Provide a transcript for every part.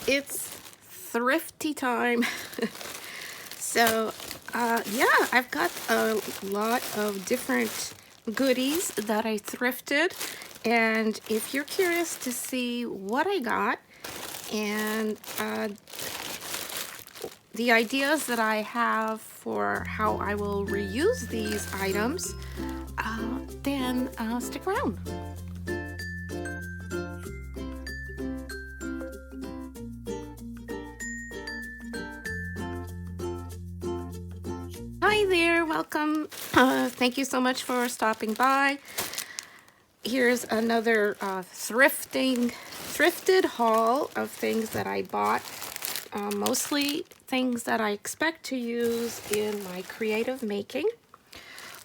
it's thrifty time. So yeah, I've got a lot of different goodies that I thrifted, and if you're curious to see what I got and the ideas that I have for how I will reuse these items, then stick around. Hi there, welcome. Thank you so much for stopping by. Here's another thrifted haul of things that I bought. Mostly things that I expect to use in my creative making.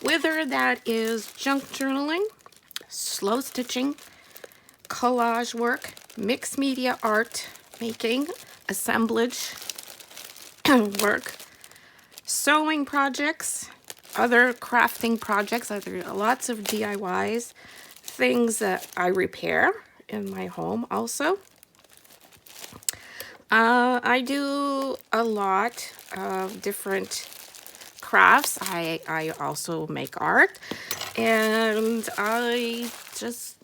Whether that is junk journaling, slow stitching, collage work, mixed media art making, assemblage work, sewing projects, other crafting projects, lots of DIYs, things that I repair in my home also. I do a lot of different crafts. I also make art, and I just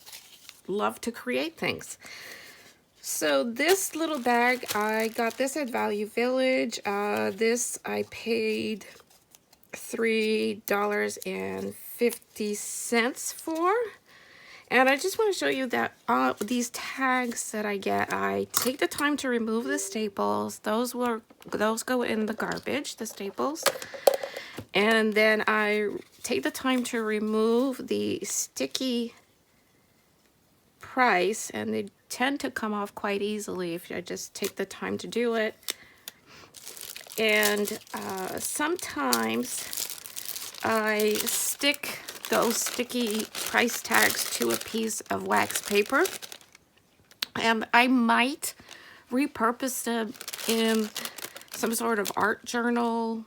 love to create things. So this little bag, I got this at Value Village. This I paid $3.50 for. And I just want to show you that these tags that I get, I take the time to remove the staples. Those go in the garbage, the staples. And then I take the time to remove the sticky price, and they tend to come off quite easily if I just take the time to do it. And sometimes I stick those sticky price tags to a piece of wax paper, and I might repurpose them in some sort of art journal,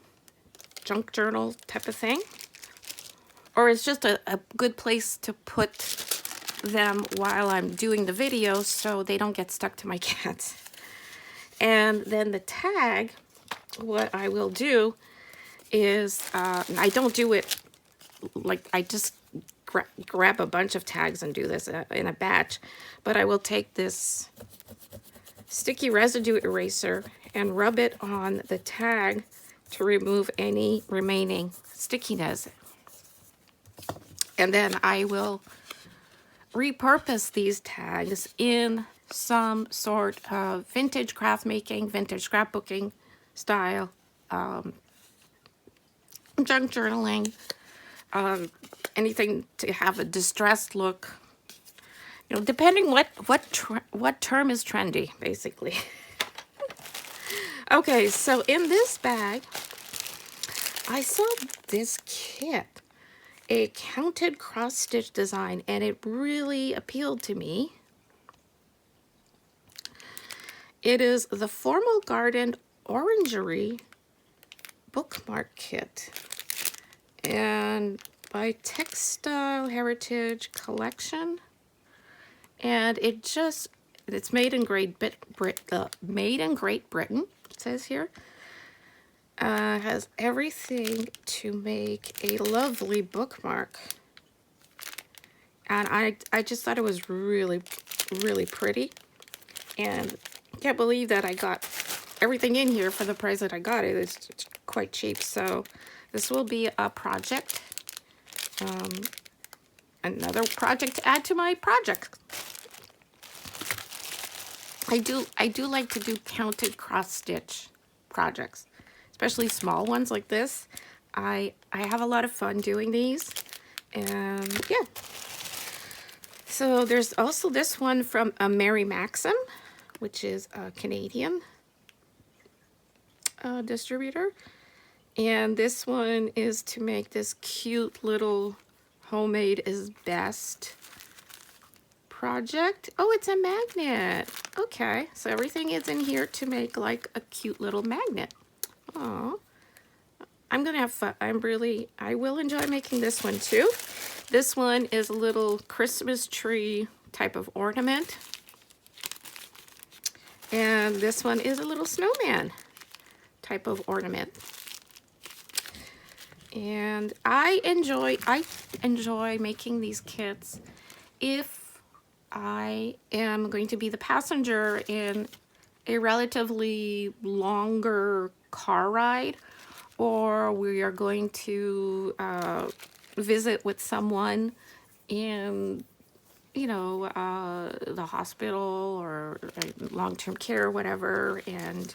junk journal type of thing, or it's just a good place to put them while I'm doing the video so they don't get stuck to my cats. And then the tag, what I will do is I don't do it like I just grab a bunch of tags and do this in a batch, but I will take this sticky residue eraser and rub it on the tag to remove any remaining stickiness. And then I will repurpose these tags in some sort of vintage craft making, vintage scrapbooking style, junk journaling, anything to have a distressed look, you know, depending what term is trendy, basically. Okay, so in this bag, I saw this kit, a counted cross stitch design, and it really appealed to me. It is the Formal Garden Orangery bookmark kit, and by Textile Heritage Collection, and it's made in Great Britain. It says here. Has everything to make a lovely bookmark, and I just thought it was really pretty, and can't believe that I got everything in here for the price that I got it. It's quite cheap. So this will be a project, another project to add to my project. I do like to do counted cross stitch projects, especially small ones like this. I have a lot of fun doing these, and yeah. So there's also this one from Mary Maxim, which is a Canadian distributor, and this one is to make this cute little homemade is best project. Oh, it's a magnet. Okay, so everything is in here to make like a cute little magnet. Oh, I'm gonna have fun. I will enjoy making this one too. This one is a little Christmas tree type of ornament, And this one is a little snowman type of ornament. And I enjoy making these kits if I am going to be the passenger in a relatively longer car ride, or we are going to visit with someone in, you know, the hospital or long-term care or whatever. And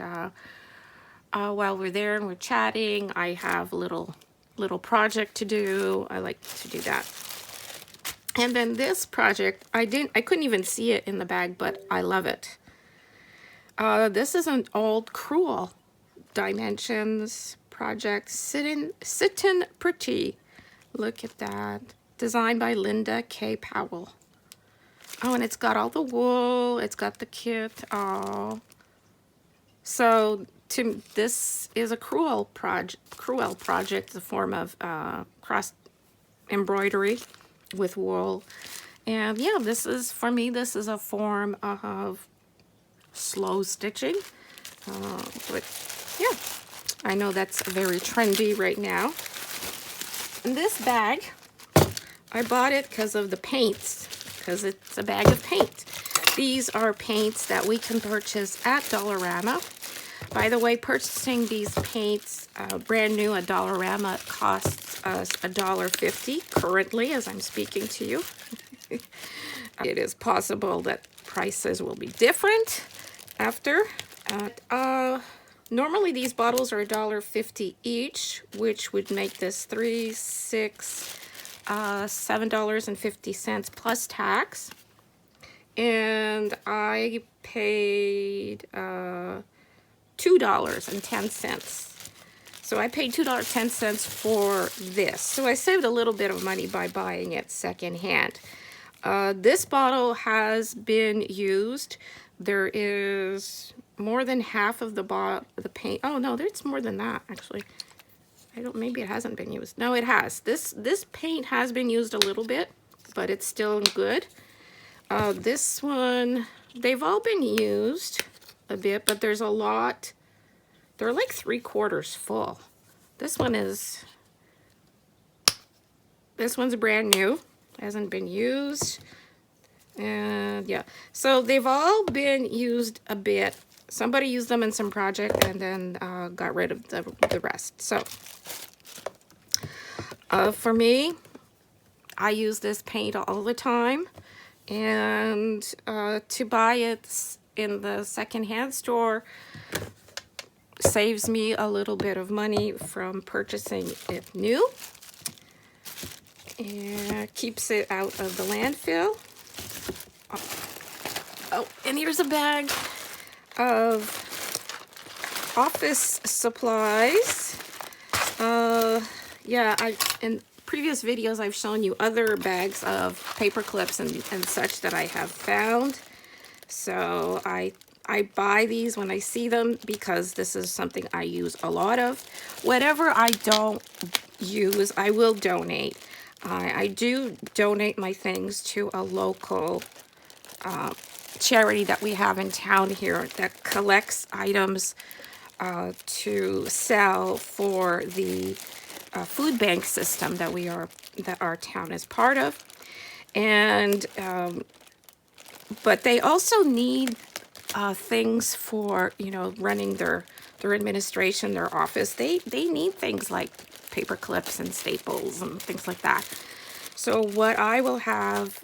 while we're there and we're chatting, I have a little project to do. I like to do that. And then this project, I couldn't even see it in the bag, but I love it. This is an old Cruel Dimensions project, Sit-in Pretty. Look at that. Designed by Linda K. Powell. Oh, and it's got all the wool. It's got the kit. Oh. So this is a Cruel project, the form of cross embroidery with wool. And yeah, this is, for me, this is a form of slow stitching. But yeah, I know that's very trendy right now. And this bag, I bought it because of the paints, because it's a bag of paint. These are paints that we can purchase at Dollarama. By the way, purchasing these paints brand new at Dollarama costs us $1.50 currently as I'm speaking to you. It is possible that prices will be different after. Normally these bottles are $1.50 each, which would make this $7.50 plus tax. And I paid $2.10. So I paid $2.10 for this. So I saved a little bit of money by buying it secondhand. This bottle has been used. There is more than half of the paint. Oh no, there's more than that actually. Maybe it hasn't been used. No, it has. This paint has been used a little bit, but it's still good. This one, they've all been used a bit, but there's a lot. They're like 3/4 full. This one's brand new, hasn't been used. And yeah, so they've all been used a bit. Somebody used them in some project and then got rid of the rest. So for me, I use this paint all the time, and to buy it in the secondhand store saves me a little bit of money from purchasing it new, and keeps it out of the landfill. Oh, and here's a bag of office supplies. Yeah, in previous videos I've shown you other bags of paper clips and such that I have found. So I buy these when I see them because this is something I use a lot of. Whatever I don't use, I will donate. I do donate my things to a local charity that we have in town here that collects items to sell for the food bank system that our town is part of. And but they also need things for, you know, running their administration, their office. They need things like paper clips and staples and things like that. So what I will have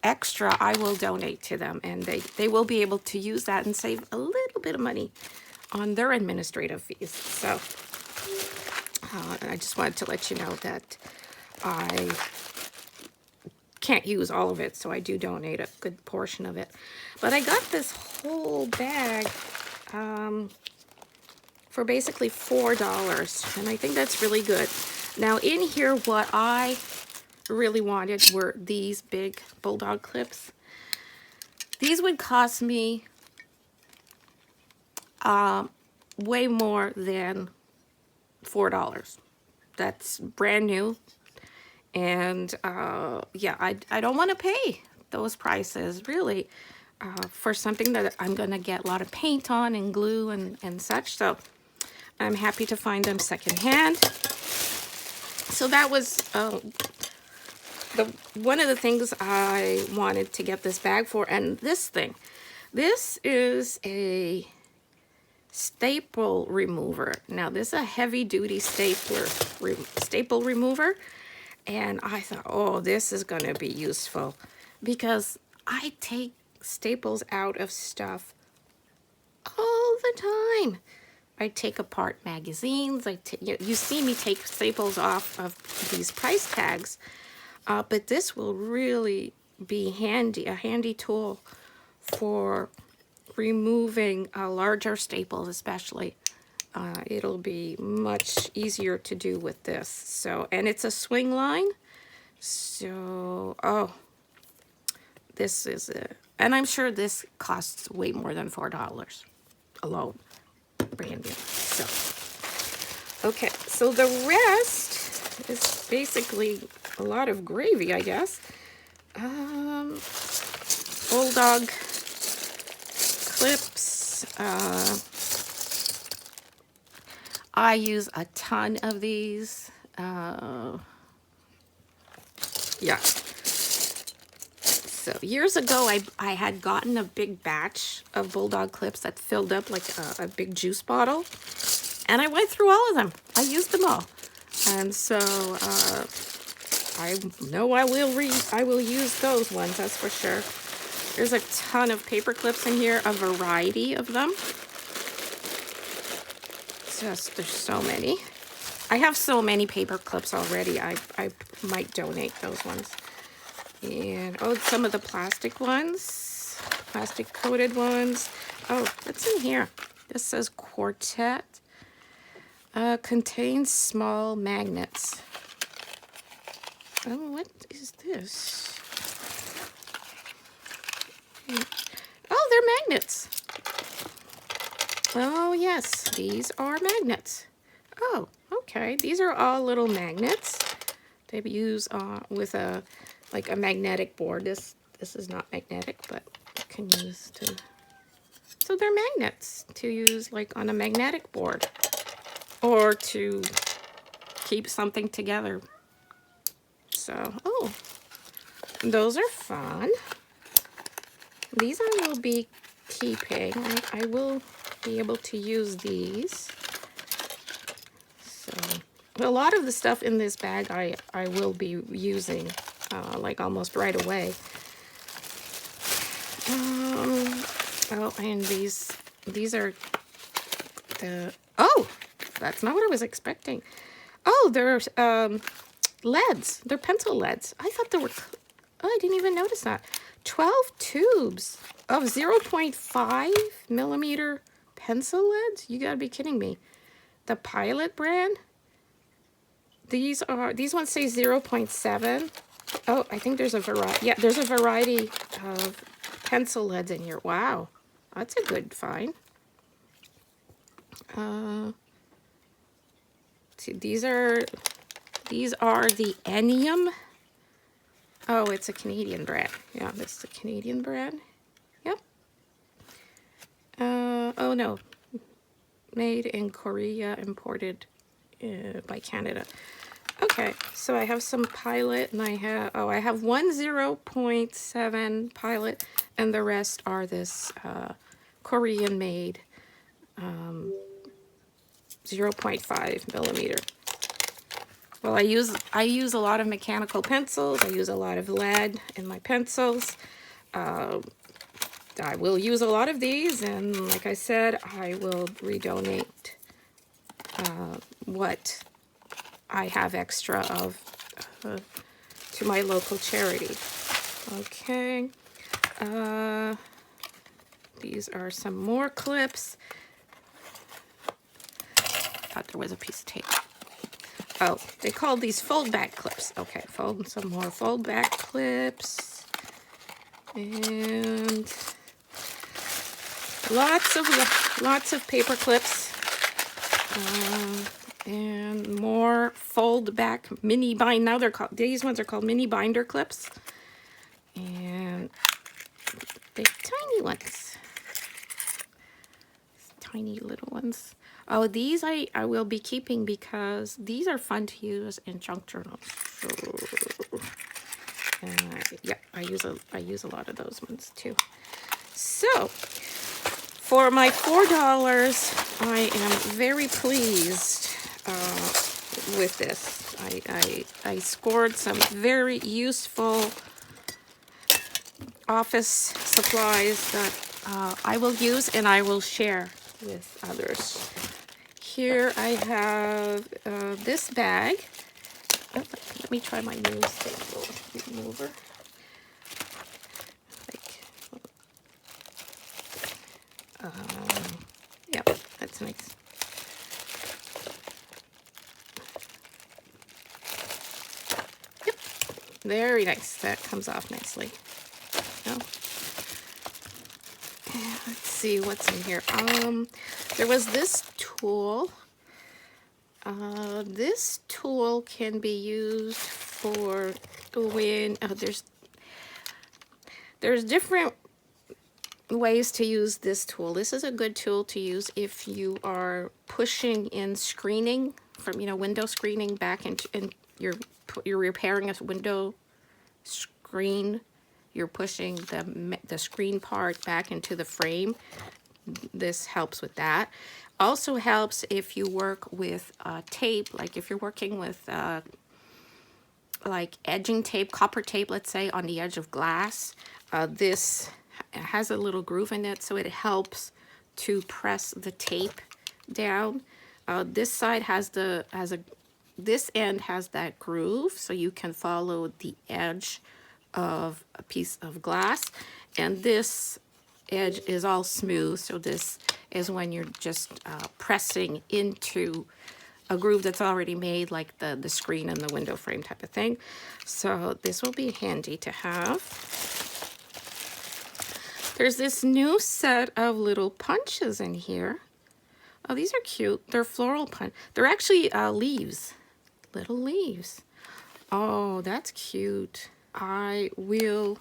extra, I will donate to them, and they will be able to use that and save a little bit of money on their administrative fees. So I just wanted to let you know that I can't use all of it, so I do donate a good portion of it. But I got this whole bag for basically $4, and I think that's really good. Now in here, what I really wanted were these big bulldog clips. These would cost me way more than $4. That's brand new. And yeah, I don't want to pay those prices, really. for something that I'm going to get a lot of paint on and glue and such. So I'm happy to find them secondhand. So that was one of the things I wanted to get this bag for. And this thing, this is a staple remover. Now this is a heavy duty staple remover. And I thought, oh, this is going to be useful because I take staples out of stuff all the time. I take apart magazines. You see me take staples off of these price tags, but this will really be handy, a handy tool for removing larger staples, especially. It'll be much easier to do with this. So, and it's a swing line. So, oh, this is it. And I'm sure this costs way more than $4 alone. Brand new. So, okay. So the rest is basically a lot of gravy, I guess. Bulldog clips. I use a ton of these. Yeah. So years ago, I had gotten a big batch of Bulldog clips that filled up like a big juice bottle. And I went through all of them. I used them all. And so I know I will use those ones, that's for sure. There's a ton of paper clips in here, a variety of them. There's so many. I have so many paper clips already. I might donate those ones. And oh, some of the plastic ones, plastic coated ones. Oh, what's in here? This says Quartet. Contains small magnets. Oh, what is this? Oh, they're magnets. Oh, yes, these are magnets. Oh, okay. These are all little magnets. They use with a magnetic board. This is not magnetic, but you can use to. So they're magnets to use like on a magnetic board or to keep something together. So, oh, those are fun. These I will be keeping. I will be able to use these. So a lot of the stuff in this bag I will be using like almost right away. Oh, and these are the, oh, that's not what I was expecting. Oh, they're leads. They're pencil leads. I thought they were, oh, I didn't even notice that. 12 tubes of 0.5 millimeter pencil leads? You gotta be kidding me. The Pilot brand. These ones say 0.7. Oh, I think there's a variety. Yeah, there's a variety of pencil leads in here. Wow, that's a good find. See, these are the Enium. Oh, it's a Canadian brand. Yeah, this is a Canadian brand. Yep. Oh no, made in Korea, imported by Canada. Okay, so I have some Pilot, and I have one 0.7 Pilot, and the rest are this Korean made 0.5 millimeter. Well, I use a lot of mechanical pencils. I use a lot of lead in my pencils. I will use a lot of these, and like I said, I will redonate what I have extra of to my local charity. Okay. These are some more clips. Thought there was a piece of tape. Oh, they called these fold back clips. Okay, some more fold back clips. And lots of paper clips. And more fold back mini bind. Now these ones are called mini binder clips. And the tiny ones. Tiny little ones. Oh, these I will be keeping because these are fun to use in junk journals. So, yeah, I use a lot of those ones too. So, for my $4, I am very pleased with this. I scored some very useful office supplies that I will use and I will share with others. Here I have this bag. Oh, let me try my new staple remover. Yeah, that's nice. Yep, very nice. That comes off nicely. Oh. Let's see what's in here. There was this tool. This tool can be used for when there's different ways to use this tool. This is a good tool to use if you are pushing in screening from, window screening back into, and you're repairing a window screen. You're pushing the screen part back into the frame. This helps with that. Also helps if you work with tape, like if you're working with like edging tape, copper tape, let's say, on the edge of glass. This has a little groove in it, so it helps to press the tape down. This side this end has that groove, so you can follow the edge of a piece of glass, and this edge is all smooth, so this is when you're just pressing into a groove that's already made, like the screen and the window frame type of thing. So this will be handy to have. There's this new set of little punches in here. Oh, these are cute. They're floral punch. They're actually leaves, little leaves. Oh, that's cute. I will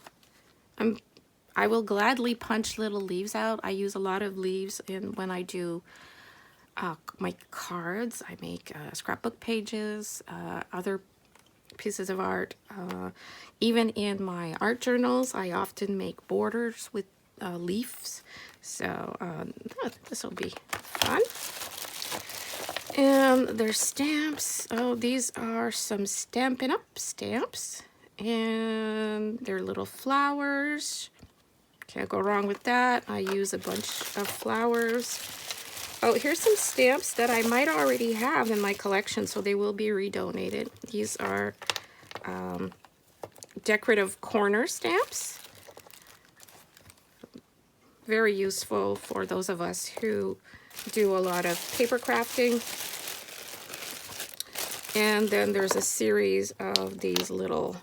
gladly punch little leaves out. I use a lot of leaves when I do my cards. I make scrapbook pages, other pieces of art. Even in my art journals, I often make borders with leaves. So this will be fun. And there's stamps. Oh, these are some Stampin' Up stamps. And they're little flowers. Can't go wrong with that. I use a bunch of flowers. Oh, here's some stamps that I might already have in my collection, so they will be redonated. These are decorative corner stamps. Very useful for those of us who do a lot of paper crafting. And then there's a series of these little,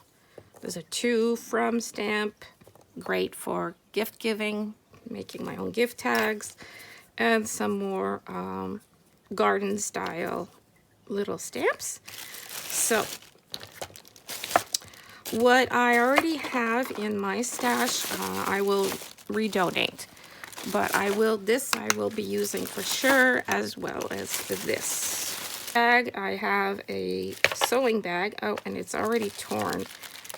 there's a to from stamp, great for gift giving, making my own gift tags, and some more garden style little stamps. So what I already have in my stash, I will redonate, but I will be using for sure, as well as this bag. I have a sewing bag. Oh, and it's already torn.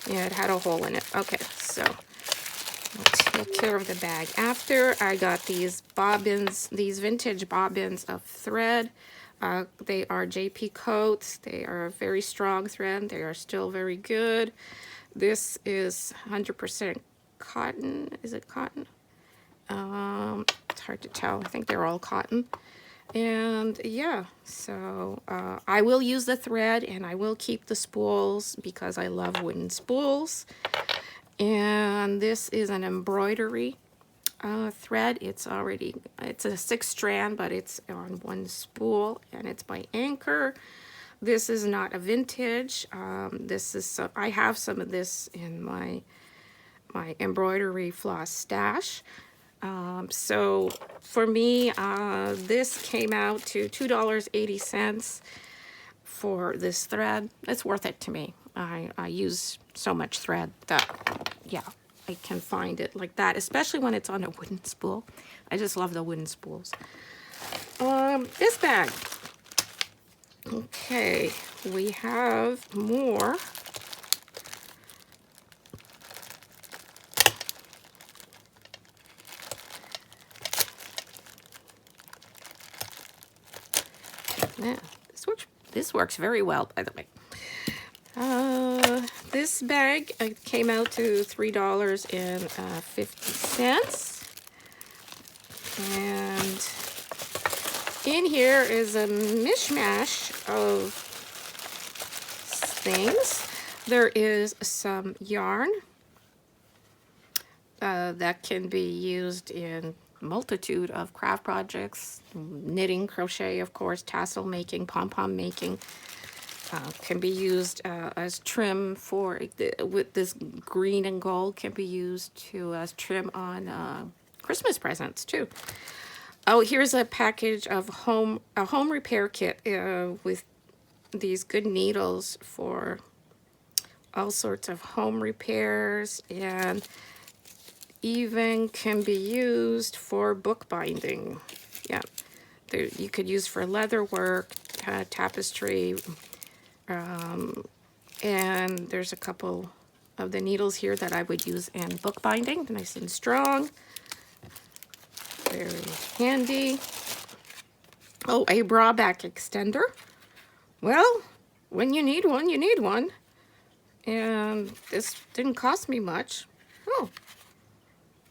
Yeah, it had a hole in it. Okay, so I'll take care of the bag after. I got these bobbins, these vintage bobbins of thread. They are JP coats. They are a very strong thread. They are still very good. This is 100% cotton. Is it cotton? It's hard to tell. I think they're all cotton. And yeah, so I will use the thread, and I will keep the spools because I love wooden spools. And this is an embroidery thread. It's a 6-strand, but it's on one spool, and it's by Anchor. This is not a vintage. I have some of this in my embroidery floss stash. So for me, this came out to $2.80 for this thread. It's worth it to me. I use so much thread that, yeah, I can find it like that, especially when it's on a wooden spool. I just love the wooden spools. This bag. Okay, we have more. Yeah, this works very well, by the way. This bag came out to $3.50. And in here is a mishmash of things. There is some yarn that can be used in multitude of craft projects, knitting, crochet, of course, tassel making, pom-pom making. Can be used as trim for, with this green and gold, can be used to as trim on Christmas presents too. Oh, here's a package of a home repair kit with these good needles for all sorts of home repairs, and even can be used for bookbinding. Yeah, you could use for leather work, tapestry, and there's a couple of the needles here that I would use in bookbinding, nice and strong, very handy. Oh, a bra back extender. Well, when you need one, you need one. And this didn't cost me much. Oh,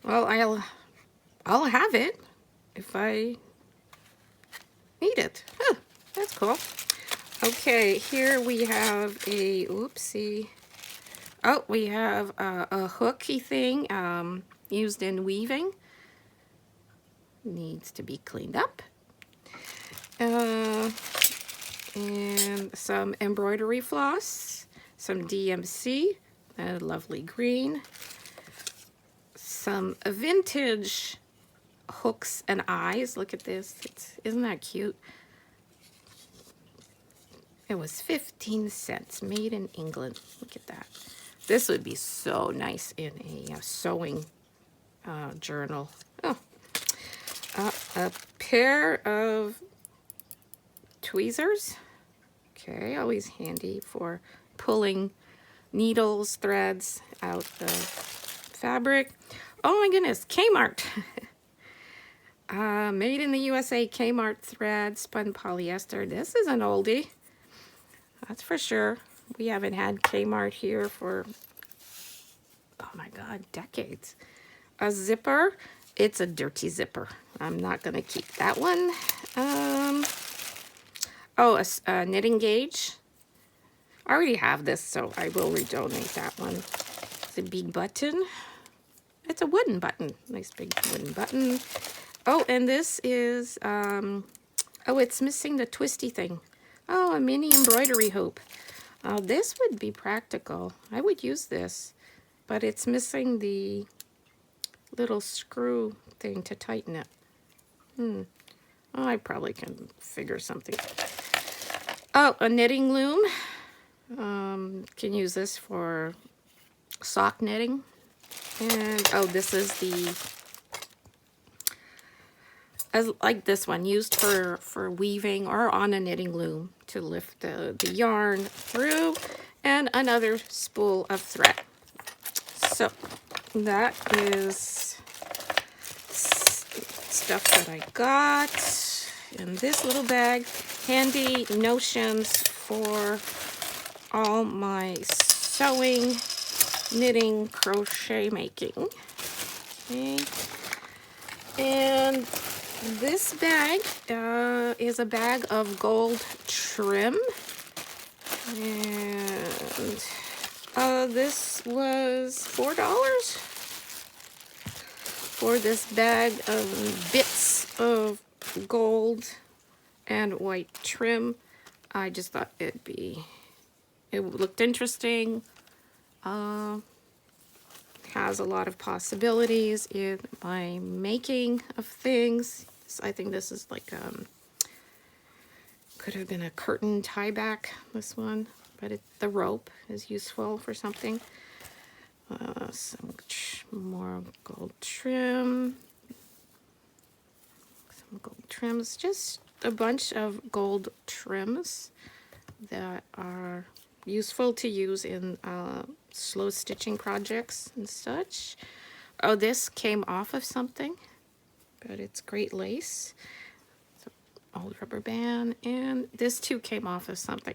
well, I'll have it if I need it. Huh, that's cool. Okay, here we have a, oopsie. Oh, we have a hooky thing used in weaving. Needs to be cleaned up. And some embroidery floss, some DMC, a lovely green, some vintage hooks and eyes. Look at this. Isn't that cute? It was 15 cents, made in England. Look at that. This would be so nice in a sewing journal. Oh, a pair of tweezers. Okay, always handy for pulling needles, threads out the fabric. Oh my goodness, Kmart. Made in the USA, Kmart thread, spun polyester. This is an oldie, that's for sure. We haven't had Kmart here for, oh my God, decades. A zipper. It's a dirty zipper. I'm not gonna keep that one. Oh, a knitting gauge. I already have this, so I will redonate that one. It's a big button. It's a wooden button. Nice big wooden button. Oh, and this is, oh, it's missing the twisty thing. Oh, a mini embroidery hoop. This would be practical. I would use this, but it's missing the little screw thing to tighten it. Oh, I probably can figure something. Oh, a knitting loom. Can use this for sock knitting. And oh, this is like this one, used for weaving or on a knitting loom to lift the yarn through, and another spool of thread. So that is stuff that I got in this little bag. Handy notions for all my sewing, knitting, crochet making. Okay. And this bag is a bag of gold trim. And this was $4 for this bag of bits of gold and white trim. I just thought it looked interesting. Has a lot of possibilities in my making of things. So I think this is like could have been a curtain tie back, this one, but the rope is useful for something. Some more gold trim. Some gold trims. Just a bunch of gold trims that are useful to use in slow stitching projects and such. Oh, this came off of something, but it's great lace. Old rubber band, and this too came off of something.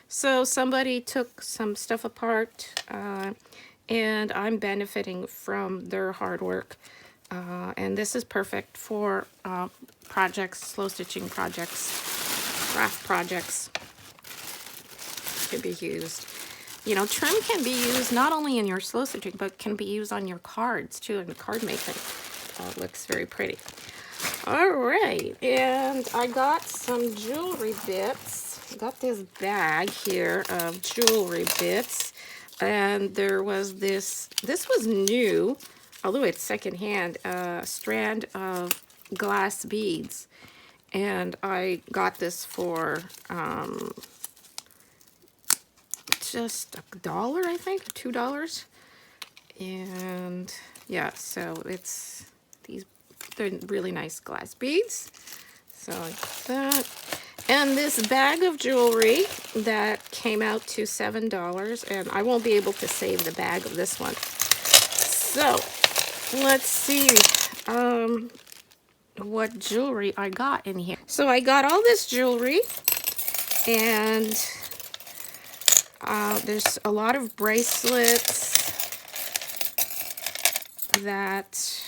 So somebody took some stuff apart, and I'm benefiting from their hard work. And this is perfect for projects, slow stitching projects, craft projects. Can be used. You know, trim can be used not only in your slow stitching, but can be used on your cards too, in the card making. It looks very pretty. All right, and I got some jewelry bits. I got this bag here of jewelry bits, and there was this was new, although it's secondhand, strand of glass beads. And I got this for just $1, I think, $2. And yeah, so it's these, they're really nice glass beads. So like that. And this bag of jewelry that came out to $7, and I won't be able to save the bag of this one. So let's see what jewelry I got in here. So I got all this jewelry, and there's a lot of bracelets that,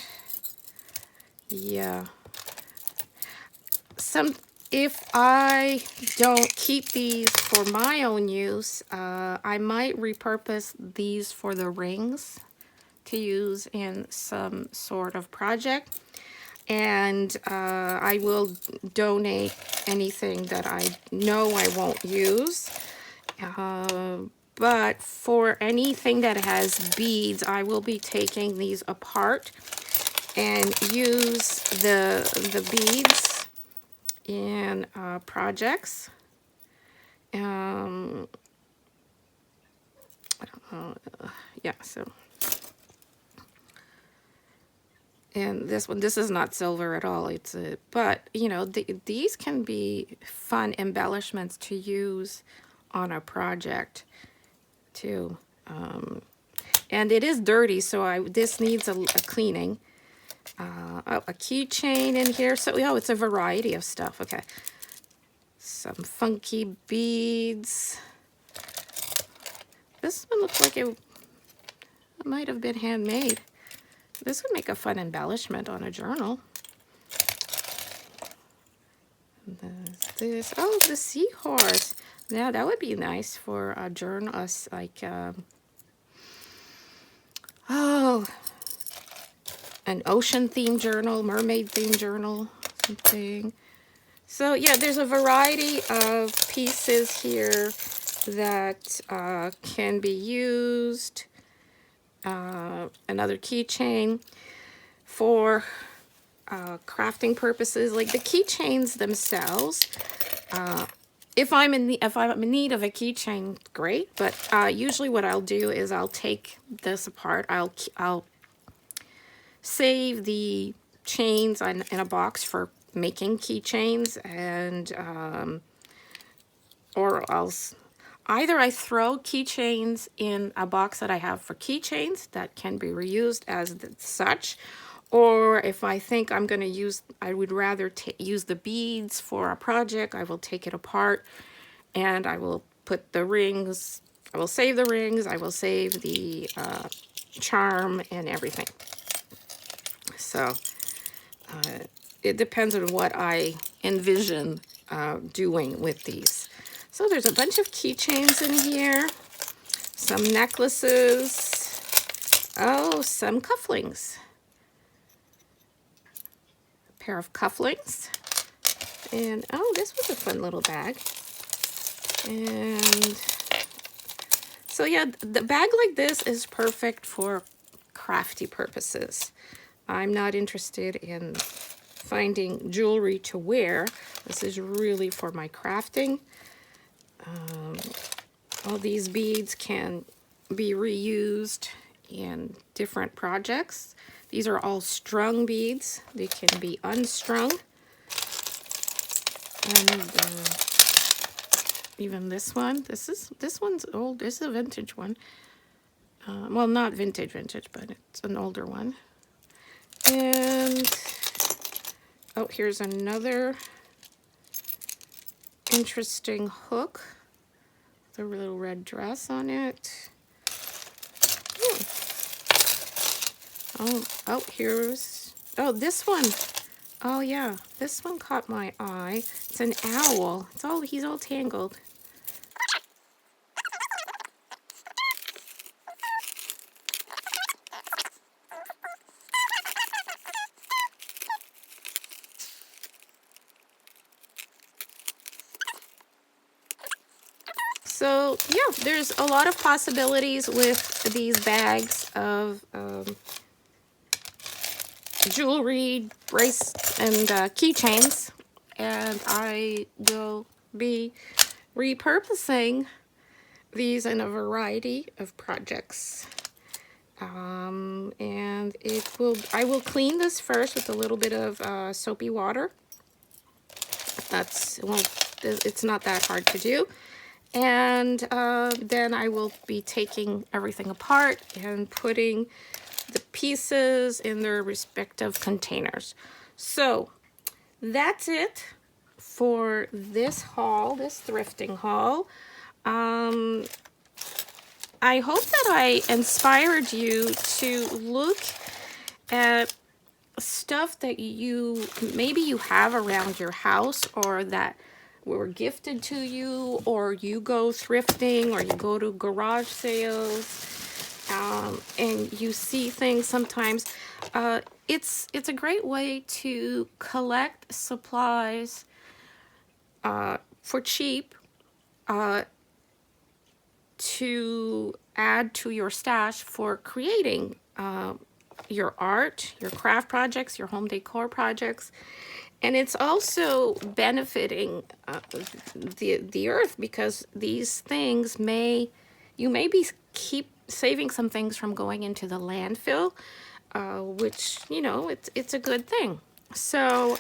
yeah. If I don't keep these for my own use, I might repurpose these for the rings to use in some sort of project. And I will donate anything that I know I won't use. But for anything that has beads, I will be taking these apart and use the beads in projects. I don't know. Yeah, so. And this one, this is not silver at all. It's a, but you know, these can be fun embellishments to use on a project too. And it is dirty, so this needs a cleaning. Oh, a keychain in here. So, oh, it's a variety of stuff. Okay. Some funky beads. This one looks like it might have been handmade. This would make a fun embellishment on a journal. This, oh, the seahorse. Yeah, that would be nice for a journal, like, oh, an ocean-themed journal, mermaid-themed journal, something. So, yeah, there's a variety of pieces here that can be used. Another keychain for crafting purposes, like the keychains themselves. If I'm in need of a keychain, great. But usually, what I'll do is I'll take this apart. I'll save the chains in a box for making keychains, and or else either I throw keychains in a box that I have for keychains that can be reused as such, or if I think I'm going to use, I would rather use the beads for a project, I will take it apart and I will put the rings, I will save the rings, I will save the charm and everything. So it depends on what I envision doing with these. So there's a bunch of keychains in here, some necklaces, oh, some cufflinks, a pair of cufflinks, and oh, this was a fun little bag. And so yeah, the bag like this is perfect for crafty purposes. I'm not interested in finding jewelry to wear. This is really for my crafting. All these beads can be reused in different projects. These are all strung beads. They can be unstrung. And even this one. This one's old. This is a vintage one. Well, not vintage, but it's an older one. And oh, here's another interesting hook. The little red dress on it. Oh, here's, oh, this one. Oh yeah, this one caught my eye. It's an owl. He's all tangled. So yeah, there's a lot of possibilities with these bags of jewelry, brace, and keychains, and I will be repurposing these in a variety of projects. And I will clean this first with a little bit of soapy water. It's not that hard to do. And then I will be taking everything apart and putting the pieces in their respective containers. So that's it for this haul, this thrifting haul. I hope that I inspired you to look at stuff that maybe you have around your house, or that were gifted to you, or you go thrifting, or you go to garage sales, and you see things sometimes. It's a great way to collect supplies for cheap, to add to your stash for creating your art, your craft projects, your home decor projects. And it's also benefiting the earth, because these things you may be keep saving some things from going into the landfill, which, you know, it's a good thing. So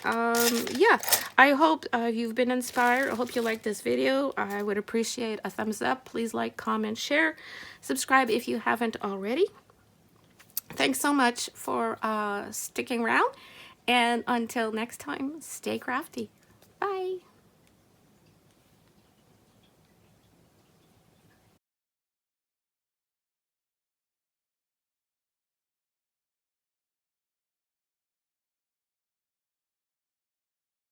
yeah, I hope you've been inspired. I hope you liked this video. I would appreciate a thumbs up. Please like, comment, share, subscribe if you haven't already. Thanks so much for sticking around, and until next time, stay crafty.